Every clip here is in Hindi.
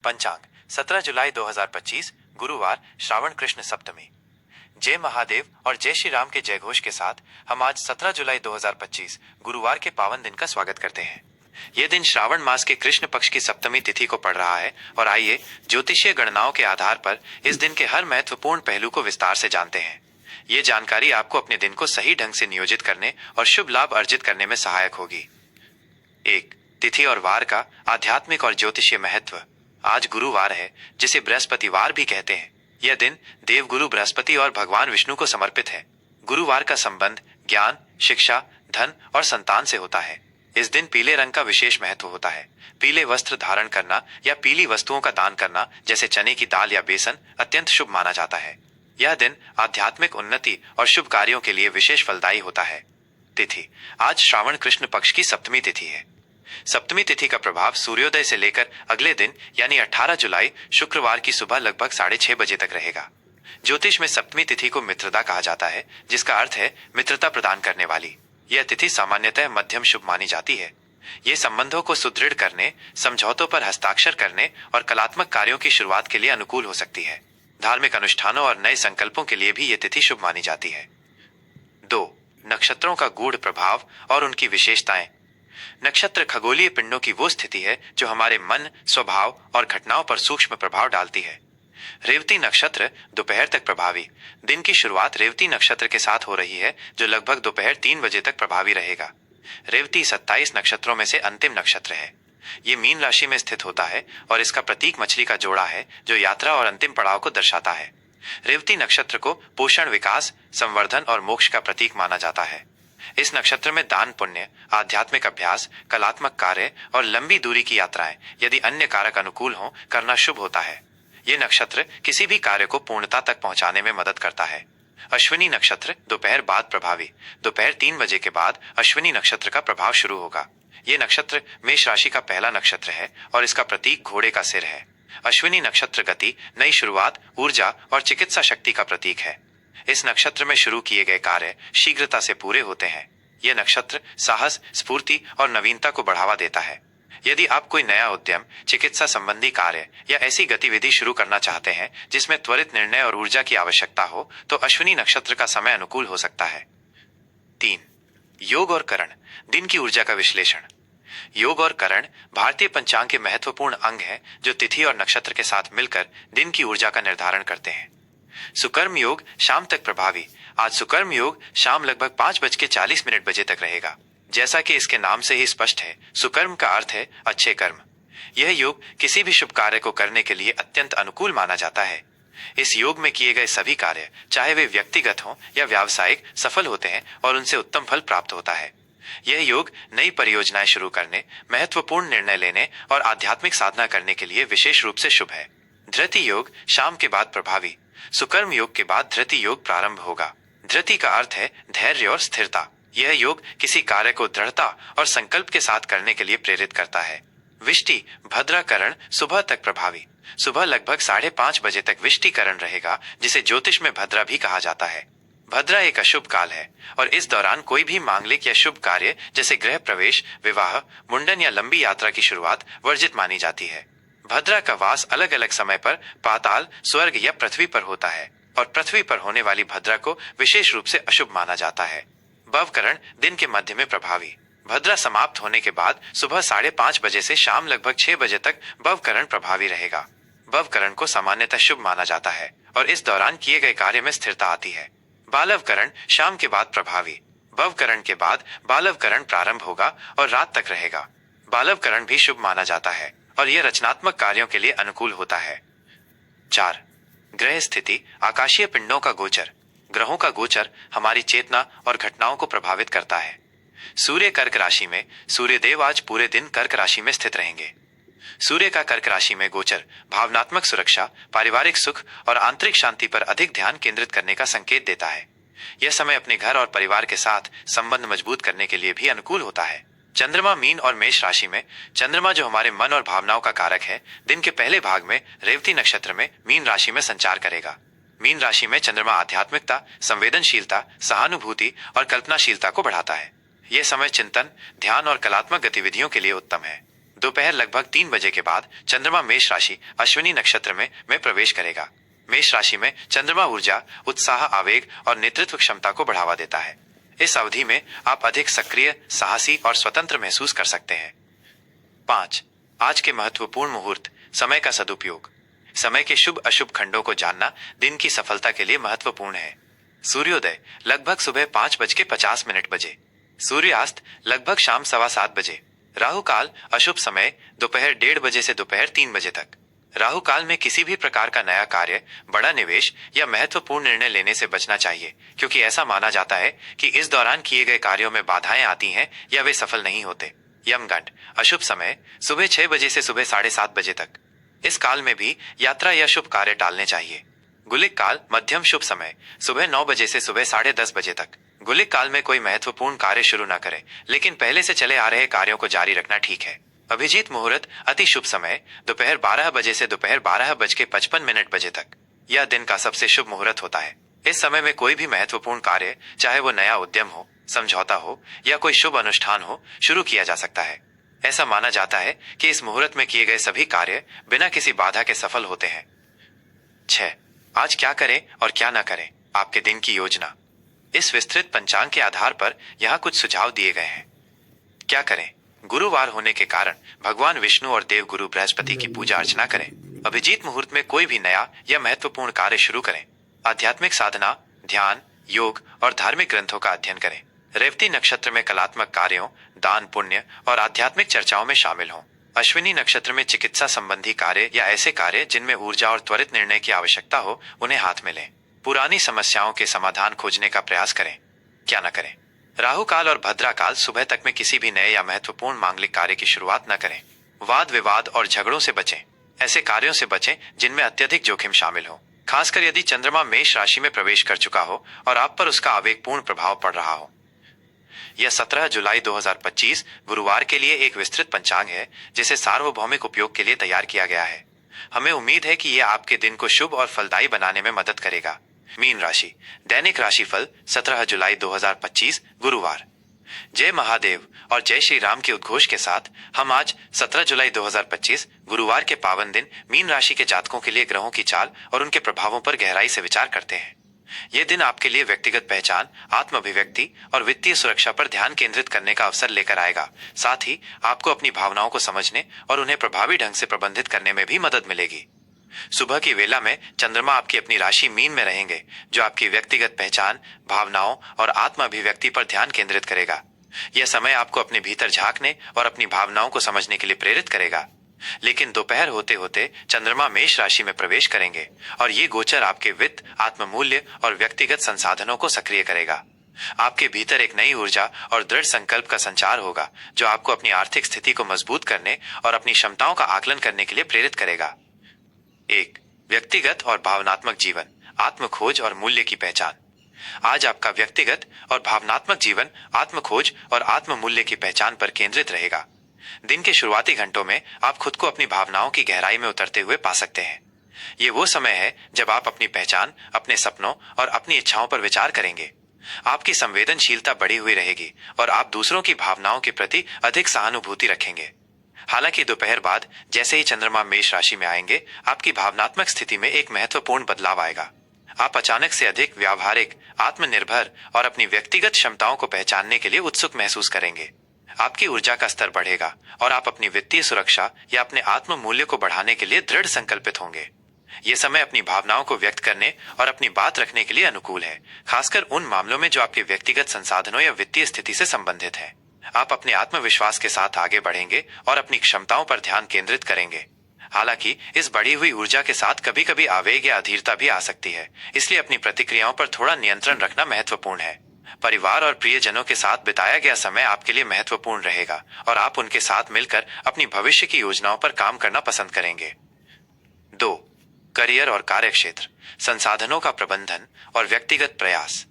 पंचांग 17 जुलाई 2025 गुरुवार श्रावण कृष्ण सप्तमी। जय महादेव और जय श्री राम के जयघोष के साथ हम आज 17 जुलाई 2025 गुरुवार के पावन दिन का स्वागत करते हैं। यह दिन श्रावण मास के कृष्ण पक्ष की सप्तमी तिथि को पड़ रहा है और आइए ज्योतिषीय गणनाओं के आधार पर इस दिन के हर महत्वपूर्ण पहलू को विस्तार से जानते हैं। ये जानकारी आपको अपने दिन को सही ढंग से नियोजित करने और शुभ लाभ अर्जित करने में सहायक होगी। 1. तिथि और वार का आध्यात्मिक और ज्योतिषीय महत्व। आज गुरुवार है, जिसे बृहस्पतिवार भी कहते हैं। यह दिन देवगुरु बृहस्पति और भगवान विष्णु को समर्पित है। गुरुवार का संबंध ज्ञान, शिक्षा, धन और संतान से होता है। इस दिन पीले रंग का विशेष महत्व होता है। पीले वस्त्र धारण करना या पीली वस्तुओं का दान करना, जैसे चने की दाल या बेसन, अत्यंत शुभ माना जाता है। यह दिन आध्यात्मिक उन्नति और शुभ कार्यों के लिए विशेष फलदायी होता है। तिथि। आज श्रावण कृष्ण पक्ष की सप्तमी तिथि है। सप्तमी तिथि का प्रभाव सूर्योदय से लेकर अगले दिन यानी 18 जुलाई शुक्रवार की सुबह लगभग 6:30 बजे तक रहेगा। ज्योतिष में सप्तमी तिथि को मित्रदा कहा जाता है, जिसका अर्थ है मित्रता प्रदान करने वाली। यह तिथि सामान्यतः मध्यम शुभ मानी जाती है। ये संबंधों को सुदृढ़ करने, समझौतों पर हस्ताक्षर करने और कलात्मक कार्यों की शुरुआत के लिए अनुकूल हो सकती है। धार्मिक अनुष्ठानों और नए संकल्पों के लिए भी ये तिथि शुभ मानी जाती है। 2. नक्षत्रों का गूढ़ प्रभाव और उनकी विशेषताएं। नक्षत्र खगोलीय पिंडों की वो स्थिति है जो हमारे मन, स्वभाव और घटनाओं पर सूक्ष्म प्रभाव डालती है। रेवती नक्षत्र दोपहर तक प्रभावी। दिन की शुरुआत रेवती नक्षत्र के साथ हो रही है, जो लगभग दोपहर 3 बजे तक प्रभावी रहेगा। रेवती 27 नक्षत्रों में से अंतिम नक्षत्र है। ये मीन राशि में स्थित होता है और इसका प्रतीक मछली का जोड़ा है, जो यात्रा और अंतिम पड़ाव को दर्शाता है। रेवती नक्षत्र को पोषण, विकास, संवर्धन और मोक्ष का प्रतीक माना जाता है। इस नक्षत्र में दान, पुण्य, आध्यात्मिक अभ्यास, कलात्मक कार्य और लंबी दूरी की यात्राएं, यदि अन्य कारक अनुकूल हों, करना शुभ होता है। ये नक्षत्र किसी भी कार्य को पूर्णता तक पहुंचाने में मदद करता है। अश्विनी नक्षत्र दोपहर बाद प्रभावी। दोपहर 3 बजे के बाद अश्विनी नक्षत्र का प्रभाव शुरू होगा। ये नक्षत्र मेष राशि का पहला नक्षत्र है और इसका प्रतीक घोड़े का सिर है। अश्विनी नक्षत्र गति, नई शुरुआत, ऊर्जा और चिकित्सा शक्ति का प्रतीक है। इस नक्षत्र में शुरू किए गए कार्य शीघ्रता से पूरे होते हैं। यह नक्षत्र साहस, स्फूर्ति और नवीनता को बढ़ावा देता है। यदि आप कोई नया उद्यम, चिकित्सा संबंधी कार्य या ऐसी गतिविधि शुरू करना चाहते हैं जिसमें त्वरित निर्णय और ऊर्जा की आवश्यकता हो, तो अश्विनी नक्षत्र का समय अनुकूल हो सकता है। 3. योग और करण, दिन की ऊर्जा का विश्लेषण। योग और करण भारतीय पंचांग के महत्वपूर्ण अंग हैं, जो तिथि और नक्षत्र के साथ मिलकर दिन की ऊर्जा का निर्धारण करते हैं। सुकर्म योग शाम तक प्रभावी। आज सुकर्म योग शाम लगभग 5:40 बजे तक रहेगा। जैसा कि इसके नाम से ही स्पष्ट है, सुकर्म का अर्थ है अच्छे कर्म। यह योग किसी भी शुभ कार्य को करने के लिए अत्यंत अनुकूल माना जाता है। इस योग में किए गए सभी कार्य, चाहे वे व्यक्तिगत हों या व्यावसायिक, सफल होते हैं और उनसे उत्तम फल प्राप्त होता है। यह योग नई परियोजनाएं शुरू करने, महत्वपूर्ण निर्णय लेने और आध्यात्मिक साधना करने के लिए विशेष रूप से शुभ है। धृति योग शाम के बाद प्रभावी। सुकर्म योग के बाद धृति योग प्रारंभ होगा। धृति का अर्थ है धैर्य और स्थिरता। यह योग किसी कार्य को दृढ़ता और संकल्प के साथ करने के लिए प्रेरित करता है। विष्टि भद्राकरण सुबह तक प्रभावी। सुबह लगभग 5:30 बजे तक विष्टिकरण रहेगा, जिसे ज्योतिष में भद्रा भी कहा जाता है। भद्रा एक अशुभ काल है और इस दौरान कोई भी मांगलिक या शुभ कार्य जैसे गृह प्रवेश, विवाह, मुंडन या लंबी यात्रा की शुरुआत वर्जित मानी जाती है। भद्रा का वास अलग अलग समय पर पाताल, स्वर्ग या पृथ्वी पर होता है और पृथ्वी पर होने वाली भद्रा को विशेष रूप से अशुभ माना जाता है। भवकरण दिन के मध्य में प्रभावी। भद्रा समाप्त होने के बाद सुबह 5:30 बजे से शाम लगभग 6 बजे तक भवकरण प्रभावी रहेगा। भवकरण को सामान्यतः शुभ माना जाता है और इस दौरान किए गए कार्य में स्थिरता आती है। बालवकरण शाम के बाद प्रभावी। भवकरण के बाद बालवकरण प्रारंभ होगा और रात तक रहेगा। बालवकरण भी शुभ माना जाता है और यह रचनात्मक कार्यों के लिए अनुकूल होता है। 4. ग्रह स्थिति, आकाशीय पिंडों का गोचर। ग्रहों का गोचर हमारी चेतना और घटनाओं को प्रभावित करता है। सूर्य कर्क राशि में। सूर्यदेव आज पूरे दिन कर्क राशि में स्थित रहेंगे। सूर्य का कर्क राशि में गोचर भावनात्मक सुरक्षा, पारिवारिक सुख और आंतरिक शांति पर अधिक ध्यान केंद्रित करने का संकेत देता है। यह समय अपने घर और परिवार के साथ संबंध मजबूत करने के लिए भी अनुकूल होता है। चंद्रमा मीन और मेष राशि में। चंद्रमा, जो हमारे मन और भावनाओं का कारक है, दिन के पहले भाग में रेवती नक्षत्र में मीन राशि में संचार करेगा। मीन राशि में चंद्रमा आध्यात्मिकता, संवेदनशीलता, सहानुभूति और कल्पनाशीलता को बढ़ाता है। यह समय चिंतन, ध्यान और कलात्मक गतिविधियों के लिए उत्तम है। दोपहर लगभग 3 बजे के बाद चंद्रमा मेष राशि अश्विनी नक्षत्र में प्रवेश करेगा। मेष राशि में चंद्रमा ऊर्जा, उत्साह, आवेग और नेतृत्व क्षमता को बढ़ावा देता है। इस अवधि में आप अधिक सक्रिय, साहसी और स्वतंत्र महसूस कर सकते हैं। 5. आज के महत्वपूर्ण मुहूर्त, समय का सदुपयोग। समय के शुभ अशुभ खंडों को जानना दिन की सफलता के लिए महत्वपूर्ण है। सूर्योदय लगभग सुबह 5:50 बजे। सूर्यास्त लगभग शाम 7:15 बजे। राहु काल अशुभ समय दोपहर 1:30 से दोपहर 3 बजे तक। राहु काल में किसी भी प्रकार का नया कार्य, बड़ा निवेश या महत्वपूर्ण निर्णय लेने से बचना चाहिए, क्योंकि ऐसा माना जाता है कि इस दौरान किए गए कार्यों में बाधाएं आती हैं या वे सफल नहीं होते। यमगंड अशुभ समय सुबह 6 बजे से सुबह 7:30 बजे तक। इस काल में भी यात्रा या शुभ कार्य टालने चाहिए। गुलिक काल मध्यम शुभ समय सुबह 9 बजे से सुबह 10:30 बजे तक। गुलिक काल में कोई महत्वपूर्ण कार्य शुरू न करें, लेकिन पहले से चले आ रहे कार्यों को जारी रखना ठीक है। अभिजीत मुहूर्त अति शुभ समय दोपहर 12 बजे से दोपहर 12:55 तक। यह दिन का सबसे शुभ मुहूर्त होता है। इस समय में कोई भी महत्वपूर्ण कार्य, चाहे वो नया उद्यम हो, समझौता हो या कोई शुभ अनुष्ठान हो, शुरू किया जा सकता है। ऐसा माना जाता है कि इस मुहूर्त में किए गए सभी कार्य बिना किसी बाधा के सफल होते हैं। 6. आज क्या करें और क्या न करें, आपके दिन की योजना। इस विस्तृत पंचांग के आधार पर यहाँ कुछ सुझाव दिए गए हैं। क्या करें? गुरुवार होने के कारण भगवान विष्णु और देव गुरु बृहस्पति की पूजा अर्चना करें। अभिजीत मुहूर्त में कोई भी नया या महत्वपूर्ण कार्य शुरू करें। आध्यात्मिक साधना, ध्यान, योग और धार्मिक ग्रंथों का अध्ययन करें। रेवती नक्षत्र में कलात्मक कार्यों, दान पुण्य और आध्यात्मिक चर्चाओं में शामिल हों। अश्विनी नक्षत्र में चिकित्सा संबंधी कार्य या ऐसे कार्य जिनमें ऊर्जा और त्वरित निर्णय की आवश्यकता हो, उन्हें हाथ में लें। पुरानी समस्याओं के समाधान खोजने का प्रयास करें। क्या न करें? राहु काल और भद्रा काल सुबह तक में किसी भी नए या महत्वपूर्ण मांगलिक कार्य की शुरुआत न करें। वाद विवाद और झगड़ों से बचें। ऐसे कार्यों से बचें जिनमें अत्यधिक जोखिम शामिल हो, खासकर यदि चंद्रमा मेष राशि में प्रवेश कर चुका हो और आप पर उसका आवेगपूर्ण प्रभाव पड़ रहा हो। यह 17 जुलाई 2025 गुरुवार के लिए एक विस्तृत पंचांग है, जिसे सार्वभौमिक उपयोग के लिए तैयार किया गया है। हमें उम्मीद है कि यह आपके दिन को शुभ और फलदायी बनाने में मदद करेगा। मीन राशि दैनिक राशिफल 17 जुलाई 2025 गुरुवार। जय महादेव और जय श्री राम के उद्घोष के साथ हम आज 17 जुलाई 2025 गुरुवार के पावन दिन मीन राशि के जातकों के लिए ग्रहों की चाल और उनके प्रभावों पर गहराई से विचार करते हैं। यह दिन आपके लिए व्यक्तिगत पहचान, आत्म अभिव्यक्ति और वित्तीय सुरक्षा पर ध्यान केंद्रित करने का अवसर लेकर आएगा। साथ ही आपको अपनी भावनाओं को समझने और उन्हें प्रभावी ढंग से प्रबंधित करने में भी मदद मिलेगी। सुबह की वेला में चंद्रमा आपकी अपनी राशि मीन में रहेंगे, जो आपकी व्यक्तिगत पहचान, भावनाओं और आत्म अभिव्यक्ति पर ध्यान केंद्रित करेगा। यह समय आपको अपने भीतर झांकने और अपनी भावनाओं को समझने के लिए प्रेरित करेगा। लेकिन दोपहर होते होते चंद्रमा मेष राशि में प्रवेश करेंगे और ये गोचर आपके वित्त, आत्ममूल्य और व्यक्तिगत संसाधनों को सक्रिय करेगा। आपके भीतर एक नई ऊर्जा और दृढ़ संकल्प का संचार होगा, जो आपको अपनी आर्थिक स्थिति को मजबूत करने और अपनी क्षमताओं का आकलन करने के लिए प्रेरित करेगा। 1. व्यक्तिगत और भावनात्मक जीवन, आत्म खोज और मूल्य की पहचान। आज आपका व्यक्तिगत और भावनात्मक जीवन आत्म खोज और आत्म मूल्य की पहचान पर केंद्रित रहेगा। दिन के शुरुआती घंटों में आप खुद को अपनी भावनाओं की गहराई में उतरते हुए पा सकते हैं। ये वो समय है जब आप अपनी पहचान, अपने सपनों और अपनी इच्छाओं पर विचार करेंगे। आपकी संवेदनशीलता बढ़ी हुई रहेगी और आप दूसरों की भावनाओं के प्रति अधिक सहानुभूति रखेंगे। हालांकि दोपहर बाद जैसे ही चंद्रमा मेष राशि में आएंगे, आपकी भावनात्मक स्थिति में एक महत्वपूर्ण बदलाव आएगा। आप अचानक से अधिक व्यावहारिक, आत्मनिर्भर और अपनी व्यक्तिगत क्षमताओं को पहचानने के लिए उत्सुक महसूस करेंगे। आपकी ऊर्जा का स्तर बढ़ेगा और आप अपनी वित्तीय सुरक्षा या अपने आत्म मूल्य को बढ़ाने के लिए दृढ़ संकल्पित होंगे। ये समय अपनी भावनाओं को व्यक्त करने और अपनी बात रखने के लिए अनुकूल है, खासकर उन मामलों में जो आपके व्यक्तिगत संसाधनों या वित्तीय स्थिति से संबंधित है। आप अपने आत्मविश्वास के साथ आगे बढ़ेंगे और अपनी क्षमताओं पर ध्यान केंद्रित करेंगे। हालांकि इस बढ़ी हुई ऊर्जा के साथ कभी कभी आवेग या अधीरता भी आ सकती है, इसलिए अपनी प्रतिक्रियाओं पर थोड़ा नियंत्रण रखना महत्वपूर्ण है। परिवार और प्रियजनों के साथ बिताया गया समय आपके लिए महत्वपूर्ण रहेगा और आप उनके साथ मिलकर अपनी भविष्य की योजनाओं पर काम करना पसंद करेंगे। 2. करियर और कार्यक्षेत्र, संसाधनों का प्रबंधन और व्यक्तिगत प्रयास।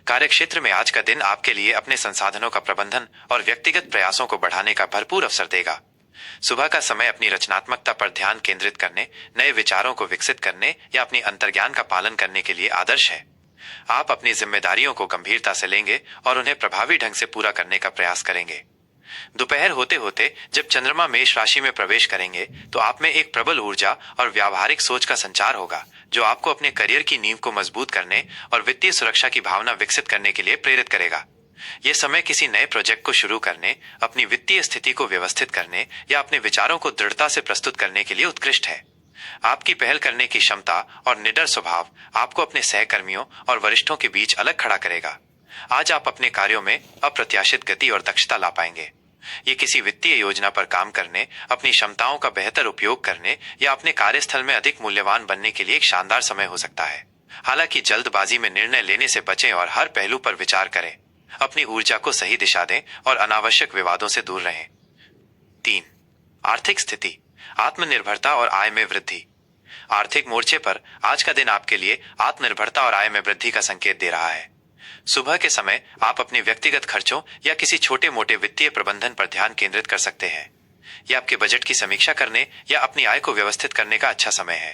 कार्यक्षेत्र में आज का दिन आपके लिए अपने संसाधनों का प्रबंधन और व्यक्तिगत प्रयासों को बढ़ाने का भरपूर अवसर देगा। सुबह का समय अपनी रचनात्मकता पर ध्यान केंद्रित करने, नए विचारों को विकसित करने या अपनी अंतर्ज्ञान का पालन करने के लिए आदर्श है। आप अपनी जिम्मेदारियों को गंभीरता से लेंगे और उन्हें प्रभावी ढंग से पूरा करने का प्रयास करेंगे। दोपहर होते होते जब चंद्रमा मेष राशि में प्रवेश करेंगे तो आप में एक प्रबल ऊर्जा और व्यावहारिक सोच का संचार होगा, जो आपको अपने करियर की नींव को मजबूत करने और वित्तीय सुरक्षा की भावना विकसित करने के लिए प्रेरित करेगा। यह समय किसी नए प्रोजेक्ट को शुरू करने, अपनी वित्तीय स्थिति को व्यवस्थित करने या अपने विचारों को दृढ़ता से प्रस्तुत करने के लिए उत्कृष्ट है। आपकी पहल करने की क्षमता और निडर स्वभाव आपको अपने सहकर्मियों और वरिष्ठों के बीच अलग खड़ा करेगा। आज आप अपने कार्यों में अप्रत्याशित गति और दक्षता ला पाएंगे। ये किसी वित्तीय योजना पर काम करने, अपनी क्षमताओं का बेहतर उपयोग करने या अपने कार्यस्थल में अधिक मूल्यवान बनने के लिए एक शानदार समय हो सकता है। हालांकि जल्दबाजी में निर्णय लेने से बचें और हर पहलू पर विचार करें। अपनी ऊर्जा को सही दिशा दें और अनावश्यक विवादों से दूर रहें। 3. आर्थिक स्थिति, आत्मनिर्भरता और आय में वृद्धि। आर्थिक मोर्चे पर आज का दिन आपके लिए आत्मनिर्भरता और आय में वृद्धि का संकेत दे रहा है। सुबह के समय आप अपने व्यक्तिगत खर्चों या किसी छोटे मोटे वित्तीय प्रबंधन पर ध्यान केंद्रित कर सकते हैं। यह आपके बजट की समीक्षा करने या अपनी आय को व्यवस्थित करने का अच्छा समय है।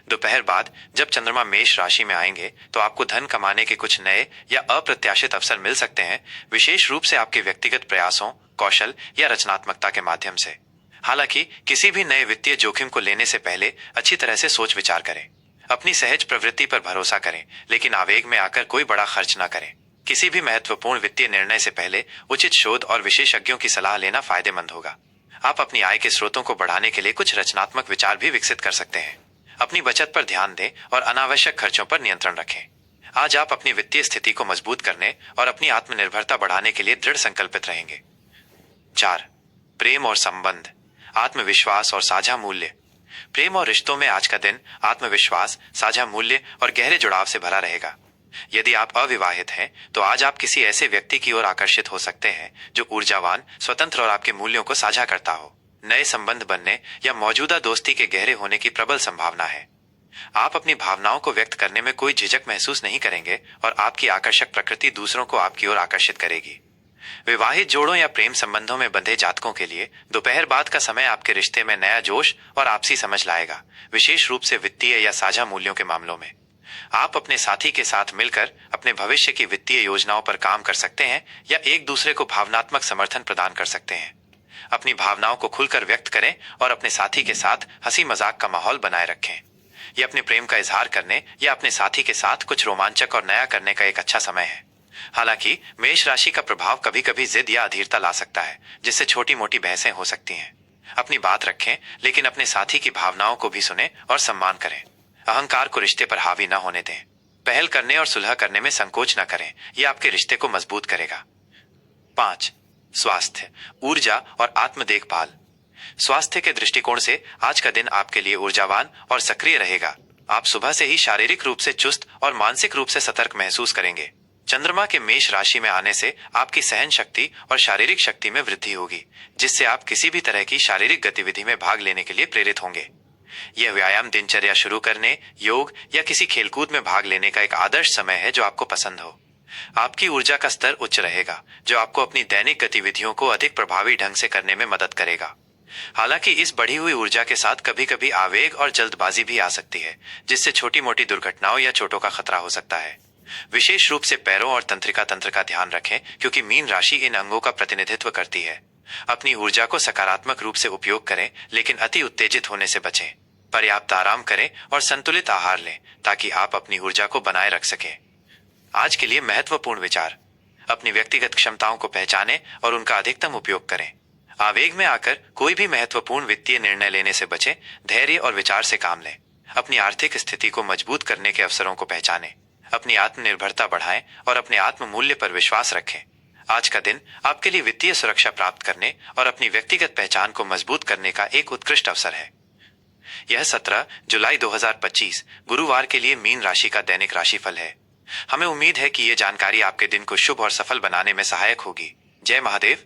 दोपहर बाद जब चंद्रमा मेष राशि में आएंगे तो आपको धन कमाने के कुछ नए या अप्रत्याशित अवसर मिल सकते हैं, विशेष रूप से आपके व्यक्तिगत प्रयासों, कौशल या रचनात्मकता के माध्यम से। हालांकि किसी भी नए वित्तीय जोखिम को लेने से पहले अच्छी तरह से सोच विचार करें। अपनी सहज प्रवृत्ति पर भरोसा करें, लेकिन आवेग में आकर कोई बड़ा खर्च ना करें। किसी भी महत्वपूर्ण वित्तीय निर्णय से पहले उचित शोध और विशेषज्ञों की सलाह लेना फायदेमंद होगा। आप अपनी आय के स्रोतों को बढ़ाने के लिए कुछ रचनात्मक विचार भी विकसित कर सकते हैं। अपनी बचत पर ध्यान दें और अनावश्यक खर्चों पर नियंत्रण रखें। आज आप अपनी वित्तीय स्थिति को मजबूत करने और अपनी आत्मनिर्भरता बढ़ाने के लिए दृढ़ संकल्पित रहेंगे। 4. प्रेम और संबंध, आत्मविश्वास और साझा मूल्य। प्रेम और रिश्तों में आज का दिन आत्मविश्वास, साझा मूल्य और गहरे जुड़ाव से भरा रहेगा। यदि आप अविवाहित हैं तो आज आप किसी ऐसे व्यक्ति की ओर आकर्षित हो सकते हैं जो ऊर्जावान, स्वतंत्र और आपके मूल्यों को साझा करता हो। नए संबंध बनने या मौजूदा दोस्ती के गहरे होने की प्रबल संभावना है। आप अपनी भावनाओं को व्यक्त करने में कोई झिझक महसूस नहीं करेंगे और आपकी आकर्षक प्रकृति दूसरों को आपकी ओर आकर्षित करेगी। विवाहित जोड़ों या प्रेम संबंधों में बंधे जातकों के लिए दोपहर बाद का समय आपके रिश्ते में नया जोश और आपसी समझ लाएगा, विशेष रूप से वित्तीय या साझा मूल्यों के मामलों में। आप अपने साथी के साथ मिलकर अपने भविष्य की वित्तीय योजनाओं पर काम कर सकते हैं या एक दूसरे को भावनात्मक समर्थन प्रदान कर सकते हैं। अपनी भावनाओं को खुलकर व्यक्त करें और अपने साथी के साथ हंसी मजाक का माहौल बनाए रखें। यह अपने प्रेम का इजहार करने या अपने साथी के साथ कुछ रोमांचक और नया करने का एक अच्छा समय है। हालांकि मेष राशि का प्रभाव कभी कभी जिद या अधीरता ला सकता है, जिससे छोटी मोटी बहसें हो सकती हैं। अपनी बात रखें, लेकिन अपने साथी की भावनाओं को भी सुने और सम्मान करें। अहंकार को रिश्ते पर हावी न होने दें। पहल करने और सुलह करने में संकोच न करें, यह आपके रिश्ते को मजबूत करेगा। 5. स्वास्थ्य, ऊर्जा और आत्म देखभाल। स्वास्थ्य के दृष्टिकोण से आज का दिन आपके लिए ऊर्जावान और सक्रिय रहेगा। आप सुबह से ही शारीरिक रूप से चुस्त और मानसिक रूप से सतर्क महसूस करेंगे। चंद्रमा के मेष राशि में आने से आपकी सहन शक्ति और शारीरिक शक्ति में वृद्धि होगी, जिससे आप किसी भी तरह की शारीरिक गतिविधि में भाग लेने के लिए प्रेरित होंगे। यह व्यायाम दिनचर्या शुरू करने, योग या किसी खेलकूद में भाग लेने का एक आदर्श समय है जो आपको पसंद हो। आपकी ऊर्जा का स्तर उच्च रहेगा, जो आपको अपनी दैनिक गतिविधियों को अधिक प्रभावी ढंग से करने में मदद करेगा। हालांकि इस बढ़ी हुई ऊर्जा के साथ कभी कभी आवेग और जल्दबाजी भी आ सकती है, जिससे छोटी मोटी दुर्घटनाओं या चोटों का खतरा हो सकता है। विशेष रूप से पैरों और तंत्रिका तंत्र का ध्यान रखें, क्योंकि मीन राशि इन अंगों का प्रतिनिधित्व करती है। अपनी ऊर्जा को सकारात्मक रूप से उपयोग करें, लेकिन अति उत्तेजित होने से बचें। पर्याप्त आराम करें और संतुलित आहार लें, ताकि आप अपनी ऊर्जा को बनाए रख सकें। आज के लिए महत्वपूर्ण विचार: अपनी व्यक्तिगत क्षमताओं को पहचानें और उनका अधिकतम उपयोग करें। आवेग में आकर कोई भी महत्वपूर्ण वित्तीय निर्णय लेने से बचें। धैर्य और विचार से काम लें। अपनी आर्थिक स्थिति को मजबूत करने के अवसरों को पहचानें। अपनी आत्मनिर्भरता बढ़ाएं और अपने आत्म मूल्य पर विश्वास रखें। आज का दिन आपके लिए वित्तीय सुरक्षा प्राप्त करने और अपनी व्यक्तिगत पहचान को मजबूत करने का एक उत्कृष्ट अवसर है। यह 17 जुलाई 2025 गुरुवार के लिए मीन राशि का दैनिक राशिफल है। हमें उम्मीद है कि यह जानकारी आपके दिन को शुभ और सफल बनाने में सहायक होगी। जय महादेव।